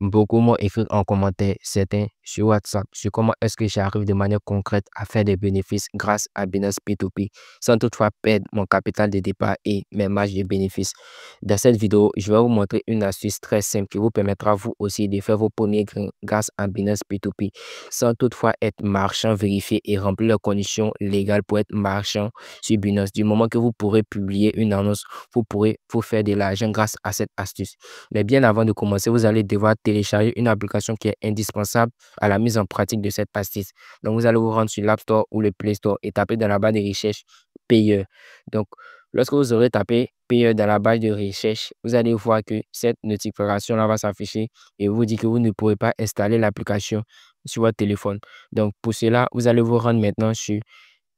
Beaucoup m'ont écrit en commentaire, certains sur WhatsApp, sur comment est-ce que j'arrive de manière concrète à faire des bénéfices grâce à Binance P2P, sans toutefois perdre mon capital de départ et mes marges de bénéfices. Dans cette vidéo, je vais vous montrer une astuce très simple qui vous permettra vous aussi de faire vos premiers gains grâce à Binance P2P, sans toutefois être marchand vérifié et remplir les conditions légales pour être marchand sur Binance. Du moment que vous pourrez publier une annonce, vous pourrez vous faire de l'argent grâce à cette astuce. Mais bien avant de commencer, vous allez devoir télécharger une application qui est indispensable à la mise en pratique de cette astuce. Donc, vous allez vous rendre sur l'App Store ou le Play Store et taper dans la barre de recherche payeur. Donc, lorsque vous aurez tapé payeur dans la barre de recherche, vous allez voir que cette notification-là va s'afficher et vous dit que vous ne pourrez pas installer l'application sur votre téléphone. Donc, pour cela, vous allez vous rendre maintenant sur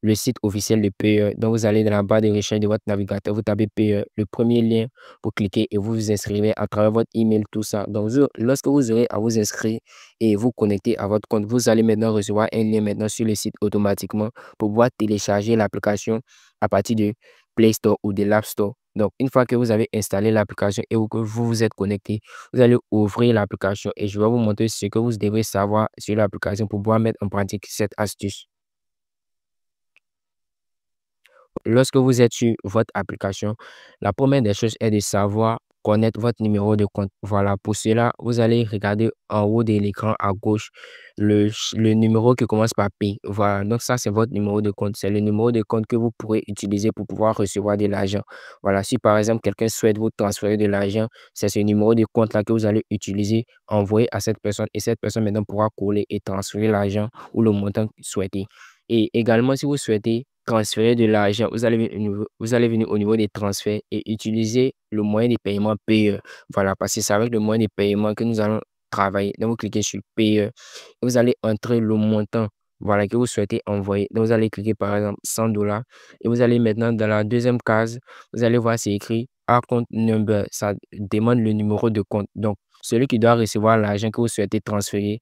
le site officiel de Payeer. Donc, vous allez dans la barre de recherche de votre navigateur, vous tapez Payeer, le premier lien, vous cliquez et vous vous inscrivez à travers votre email, tout ça. Donc, lorsque vous aurez à vous inscrire et vous connecter à votre compte, vous allez maintenant recevoir un lien maintenant sur le site automatiquement pour pouvoir télécharger l'application à partir de Play Store ou de l'App Store. Donc, une fois que vous avez installé l'application et que vous vous êtes connecté, vous allez ouvrir l'application et je vais vous montrer ce que vous devez savoir sur l'application pour pouvoir mettre en pratique cette astuce. Lorsque vous êtes sur votre application, la première des choses est de savoir connaître votre numéro de compte. Voilà, pour cela, vous allez regarder en haut de l'écran à gauche le numéro qui commence par P. Voilà, donc ça, c'est votre numéro de compte. C'est le numéro de compte que vous pourrez utiliser pour pouvoir recevoir de l'argent. Voilà, si par exemple, quelqu'un souhaite vous transférer de l'argent, c'est ce numéro de compte-là que vous allez utiliser, envoyer à cette personne et cette personne maintenant pourra coller et transférer l'argent ou le montant souhaité. Et également, si vous souhaitez transférer de l'argent, vous allez venir au niveau des transferts et utiliser le moyen de paiement payeur. Voilà, parce que c'est avec le moyen de paiement que nous allons travailler. Donc, vous cliquez sur payeur. Vous allez entrer le montant, voilà, que vous souhaitez envoyer. Donc, vous allez cliquer par exemple 100 $ et vous allez maintenant dans la deuxième case, vous allez voir c'est écrit account number. Ça demande le numéro de compte. Donc, celui qui doit recevoir l'argent que vous souhaitez transférer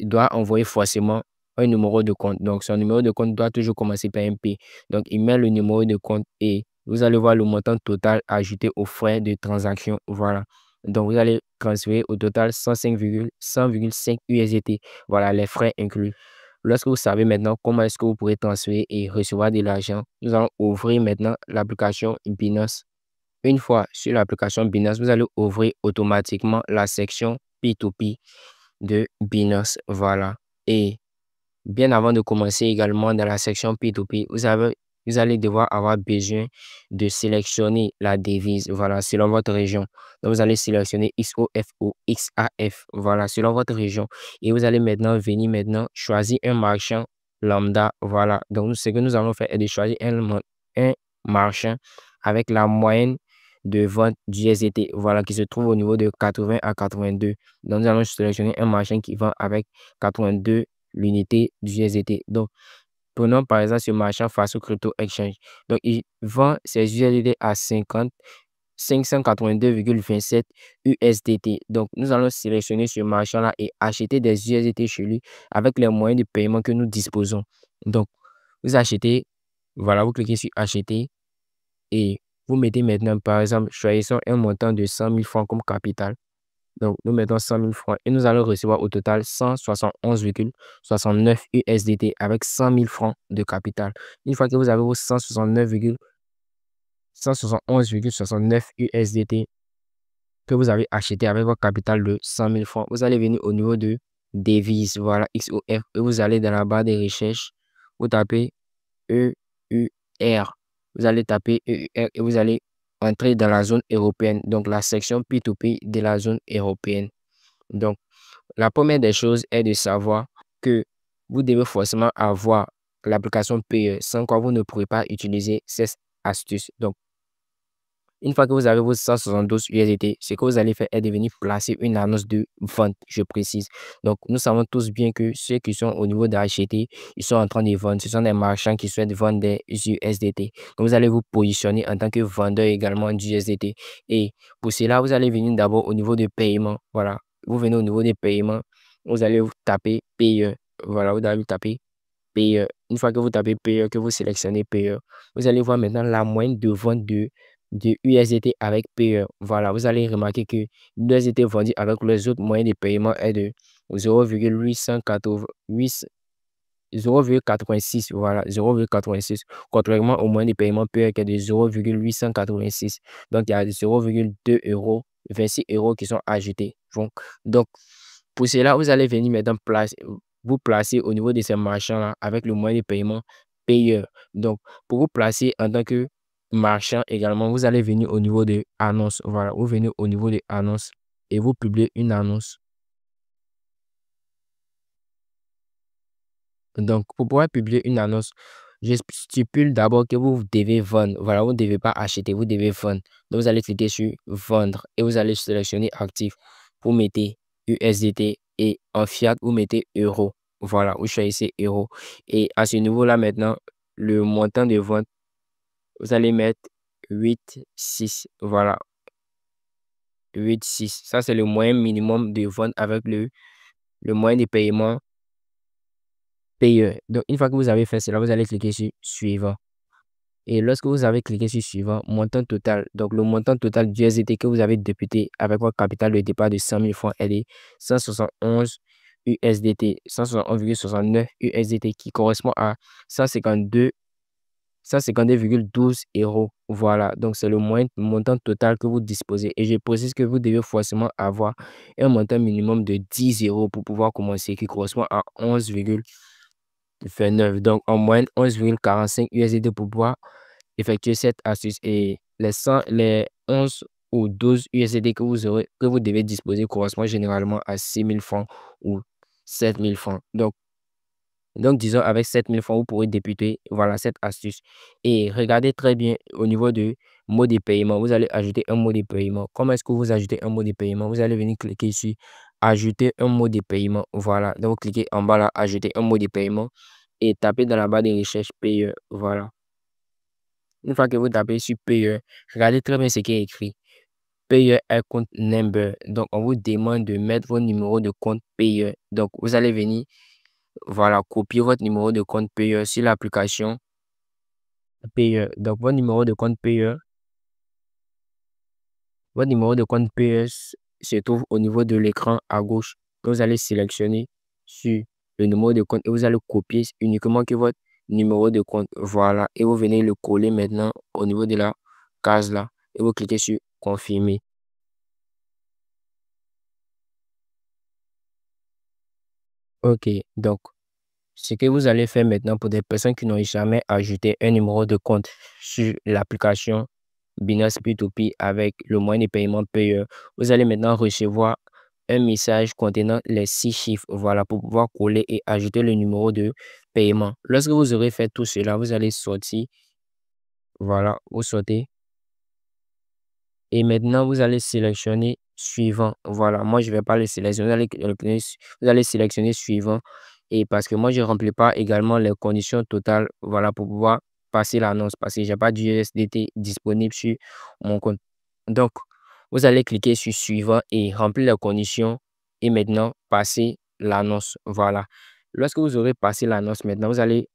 doit envoyer forcément un numéro de compte. Donc, son numéro de compte doit toujours commencer par un P. Donc, il met le numéro de compte et vous allez voir le montant total ajouté aux frais de transaction. Voilà. Donc, vous allez transférer au total 100,5 USDT. Voilà, les frais inclus. Lorsque vous savez maintenant comment est-ce que vous pourrez transférer et recevoir de l'argent, nous allons ouvrir maintenant l'application Binance. Une fois sur l'application Binance, vous allez ouvrir automatiquement la section P2P de Binance. Voilà. Et bien avant de commencer également dans la section P2P, vous allez devoir avoir besoin de sélectionner la devise, voilà, selon votre région. Donc, vous allez sélectionner XOF ou XAF, voilà, selon votre région. Et vous allez maintenant venir choisir un marchand lambda, voilà. Donc, ce que nous allons faire est de choisir un marchand avec la moyenne de vente du SDT, voilà, qui se trouve au niveau de 80 à 82. Donc, nous allons sélectionner un marchand qui vend avec 82 l'unité du USDT. Donc, prenons par exemple ce marchand Faso Crypto Exchange. Donc, il vend ses USDT à 582,27 USDT. Donc, nous allons sélectionner ce marchand-là et acheter des USDT chez lui avec les moyens de paiement que nous disposons. Donc, vous achetez, voilà, vous cliquez sur acheter et vous mettez maintenant, par exemple, choisissons un montant de 100 000 francs comme capital. Donc, nous mettons 100 000 francs et nous allons recevoir au total 171,69 USDT avec 100 000 francs de capital. Une fois que vous avez vos 171,69 USDT que vous avez acheté avec votre capital de 100 000 francs, vous allez venir au niveau de devises, voilà, XOF, et vous allez dans la barre de recherche, vous tapez EUR. Vous allez taper EUR et vous allez entrer dans la zone européenne, donc la section P2P de la zone européenne. Donc, la première des choses est de savoir que vous devez forcément avoir l'application Payeer, sans quoi vous ne pourrez pas utiliser ces astuces. Donc, une fois que vous avez vos 172 USDT, ce que vous allez faire est de venir placer une annonce de vente, je précise. Donc, nous savons tous bien que ceux qui sont au niveau d'acheter, ils sont en train de vendre. Ce sont des marchands qui souhaitent vendre des USDT. Donc, vous allez vous positionner en tant que vendeur également du USDT. Et pour cela, vous allez venir d'abord au niveau de paiement. Voilà. Vous venez au niveau des paiements. Vous allez vous taper Payeer. Voilà, vous allez taper Payeer. Une fois que vous tapez Payeer, que vous sélectionnez Payeer, vous allez voir maintenant la moyenne de vente de de USDT avec payeur. Voilà, vous allez remarquer que l'USDT vendu avec les autres moyens de paiement est de 0,86, voilà, 0,86, contrairement au moyen de paiement payeur qui est de 0,886. Donc, il y a 0,2 euros, 26 euros qui sont ajoutés. Donc, pour cela, vous allez venir maintenant vous placer au niveau de ces marchands-là avec le moyen de paiement payeur. Donc, pour vous placer en tant que marchand également, vous allez venir au niveau de annonce. Voilà, vous venez au niveau de annonce et vous publiez une annonce. Donc, pour pouvoir publier une annonce, je stipule d'abord que vous devez vendre. Voilà, vous ne devez pas acheter, vous devez vendre. Donc, vous allez cliquer sur vendre et vous allez sélectionner actif. Vous mettez USDT et en fiat, vous mettez euro. Voilà, vous choisissez euro. Et à ce niveau-là, maintenant, le montant de vente, vous allez mettre 8,6. Voilà, 8,6. Ça, c'est le moyen minimum de vente avec le moyen de paiement payeur. Donc, une fois que vous avez fait cela, vous allez cliquer sur suivant. Et lorsque vous avez cliqué sur suivant, montant total. Donc, le montant total du USDT que vous avez débuté avec votre capital de départ de 100 000 francs est de 171 USDT, 171,69 USDT qui correspond à 152, 152,12 euros. Voilà, donc c'est le montant total que vous disposez. Et je précise que vous devez forcément avoir un montant minimum de 10 euros pour pouvoir commencer, qui correspond à 11,29. Donc, en moyenne, 11,45 USDT pour pouvoir effectuer cette astuce. Et les 11 ou 12 USDT que vous devez disposer correspondent généralement à 6 000 francs ou 7 000 francs. Donc, disons, avec 7 000 francs, vous pourrez débuter, voilà, cette astuce. Et regardez très bien au niveau de mot de paiement. Vous allez ajouter un mot de paiement. Comment est-ce que vous ajoutez un mot de paiement? Vous allez venir cliquer sur ajouter un mot de paiement. Voilà. Donc, vous cliquez en bas là, ajouter un mot de paiement et tapez dans la barre de recherche payeur. Voilà. Une fois que vous tapez sur payeur, regardez très bien ce qui est écrit. Payeur account number. Donc, on vous demande de mettre vos numéros de compte payeur. Donc, vous allez venir, voilà, copier votre numéro de compte payeur sur l'application payeur. Donc, votre numéro de compte payeur se trouve au niveau de l'écran à gauche. Vous allez sélectionner sur le numéro de compte et vous allez copier uniquement que votre numéro de compte. Voilà. Et vous venez le coller maintenant au niveau de la case là. Et vous cliquez sur confirmer. OK. Donc, ce que vous allez faire maintenant pour des personnes qui n'ont jamais ajouté un numéro de compte sur l'application Binance P2P avec le moyen de paiement payeur, vous allez maintenant recevoir un message contenant les 6 chiffres, voilà, pour pouvoir coller et ajouter le numéro de paiement. Lorsque vous aurez fait tout cela, vous allez sortir, voilà, vous sortez. Et maintenant, vous allez sélectionner suivant. Voilà, moi, je ne vais pas le sélectionner. Vous allez sélectionner suivant. Et parce que moi, je ne remplis pas également les conditions totales, voilà, pour pouvoir passer l'annonce. Parce que je n'ai pas d'USDT disponible sur mon compte. Donc, vous allez cliquer sur suivant et remplir les conditions. Et maintenant, passer l'annonce. Voilà. Lorsque vous aurez passé l'annonce, maintenant, vous allez,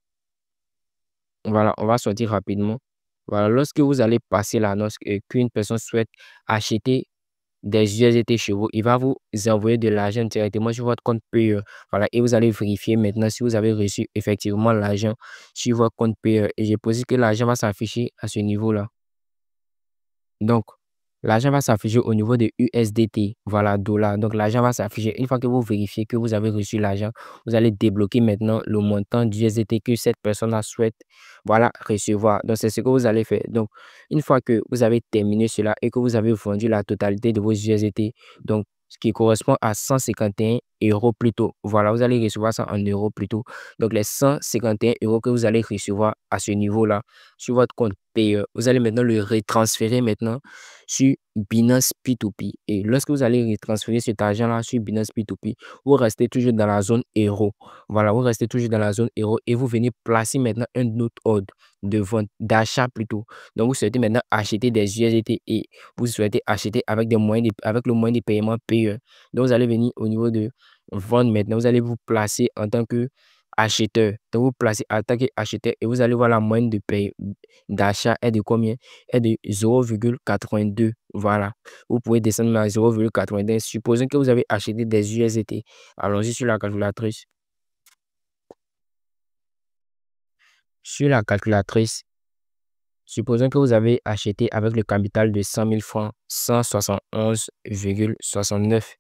voilà, on va sortir rapidement. Voilà, lorsque vous allez passer l'annonce et qu'une personne souhaite acheter des USDT chez vous, il va vous envoyer de l'argent directement sur votre compte payeur. Voilà, et vous allez vérifier maintenant si vous avez reçu effectivement l'argent sur votre compte payeur. Et je précise que l'argent va s'afficher à ce niveau-là. Donc, l'argent va s'afficher au niveau de USDT, voilà, dollars. Donc, l'argent va s'afficher. Une fois que vous vérifiez que vous avez reçu l'argent, vous allez débloquer maintenant le montant du USDT que cette personne souhaite, voilà, recevoir. Donc, c'est ce que vous allez faire. Donc, une fois que vous avez terminé cela et que vous avez vendu la totalité de vos USDT, donc, ce qui correspond à 151 euros plus tôt. Voilà, vous allez recevoir ça en euros plus tôt. Donc, les 151 euros que vous allez recevoir à ce niveau-là sur votre compte payeur, vous allez maintenant le retransférer maintenant sur Binance P2P. Et lorsque vous allez retransférer cet argent-là sur Binance P2P, vous restez toujours dans la zone euro. Voilà, vous restez toujours dans la zone euro et vous venez placer maintenant un autre ordre de vente, d'achat plutôt. Donc, vous souhaitez maintenant acheter des USDT et vous souhaitez acheter avec avec le moyen de paiement payeur. Donc, vous allez venir au niveau de vendre maintenant. Vous allez vous placer en tant que acheteur. Donc, vous placez en tant qu'acheteur et vous allez voir la moyenne de paye d'achat est de combien? Est de 0,82. Voilà. Vous pouvez descendre à 0,82. Supposons que vous avez acheté des USDT. Allons-y sur la calculatrice. Sur la calculatrice, supposons que vous avez acheté avec le capital de 100 000 francs 171,69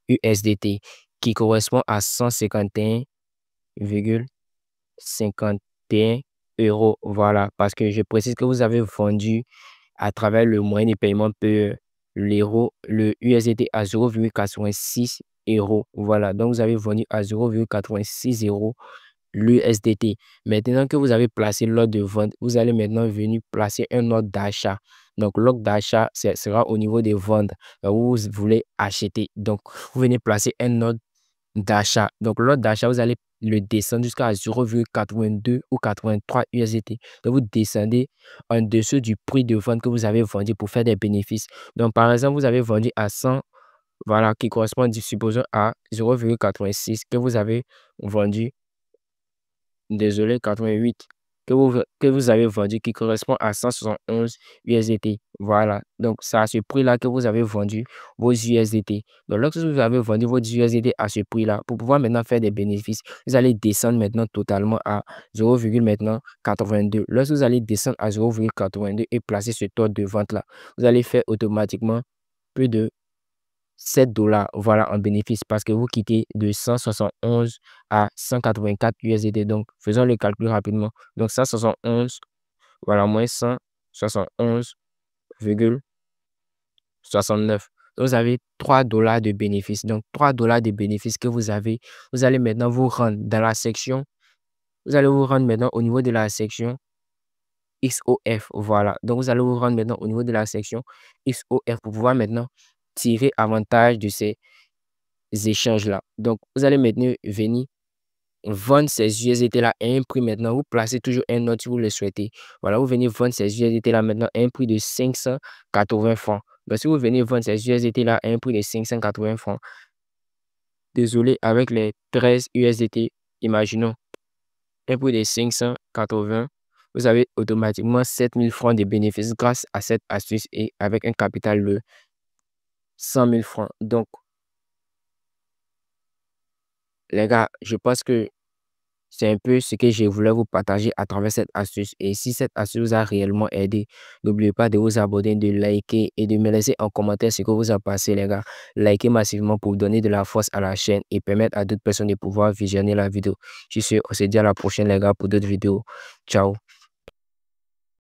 USDT qui correspond à 151,51 euros. Voilà, parce que je précise que vous avez vendu à travers le moyen de paiement l'euro, le USDT à 0,86 euros. Voilà, donc vous avez vendu à 0,86 euros l'USDT. Maintenant que vous avez placé l'ordre de vente, vous allez maintenant venir placer un ordre d'achat. Donc, l'ordre d'achat sera au niveau des ventes. Vous voulez acheter. Donc, vous venez placer un ordre d'achat. Donc, l'ordre d'achat, vous allez le descendre jusqu'à 0,82 ou 83 USDT. Donc, vous descendez en dessous du prix de vente que vous avez vendu pour faire des bénéfices. Donc, par exemple, vous avez vendu à 100, voilà, qui correspond, supposons, à 0,86 que vous avez vendu. Désolé, 88 que vous avez vendu qui correspond à 171 USDT. Voilà. Donc, c'est à ce prix-là que vous avez vendu vos USDT. Donc, lorsque vous avez vendu vos USDT à ce prix-là, pour pouvoir maintenant faire des bénéfices, vous allez descendre maintenant totalement à 0,82. Lorsque vous allez descendre à 0,82 et placer ce taux de vente-là, vous allez faire automatiquement plus de 7 dollars, voilà, en bénéfice parce que vous quittez de 171 à 184 USDT. Donc, faisons le calcul rapidement. Donc, 171, voilà, moins 171,69. Donc, vous avez 3 dollars de bénéfice. Donc, 3 dollars de bénéfice que vous avez. Vous allez maintenant vous rendre dans la section. Vous allez vous rendre maintenant au niveau de la section XOF. Voilà. Donc, vous allez vous rendre maintenant au niveau de la section XOF pour pouvoir maintenant tirer avantage de ces échanges-là. Donc, vous allez maintenant venir vendre ces USDT-là à un prix maintenant. Vous placez toujours un autre si vous le souhaitez. Voilà, vous venez vendre ces USDT-là maintenant à un prix de 580 francs. Donc, si vous venez vendre ces USDT-là à un prix de 580 francs, désolé, avec les 13 USDT, imaginons un prix de 580, vous avez automatiquement 7000 francs de bénéfices grâce à cette astuce et avec un capital de 100 000 francs. Donc, les gars, je pense que c'est un peu ce que je voulais vous partager à travers cette astuce. Et si cette astuce vous a réellement aidé, n'oubliez pas de vous abonner, de liker et de me laisser en commentaire ce que vous a passé, les gars. Likez massivement pour donner de la force à la chaîne et permettre à d'autres personnes de pouvoir visionner la vidéo. Je suis, on se dit à la prochaine, les gars, pour d'autres vidéos. Ciao.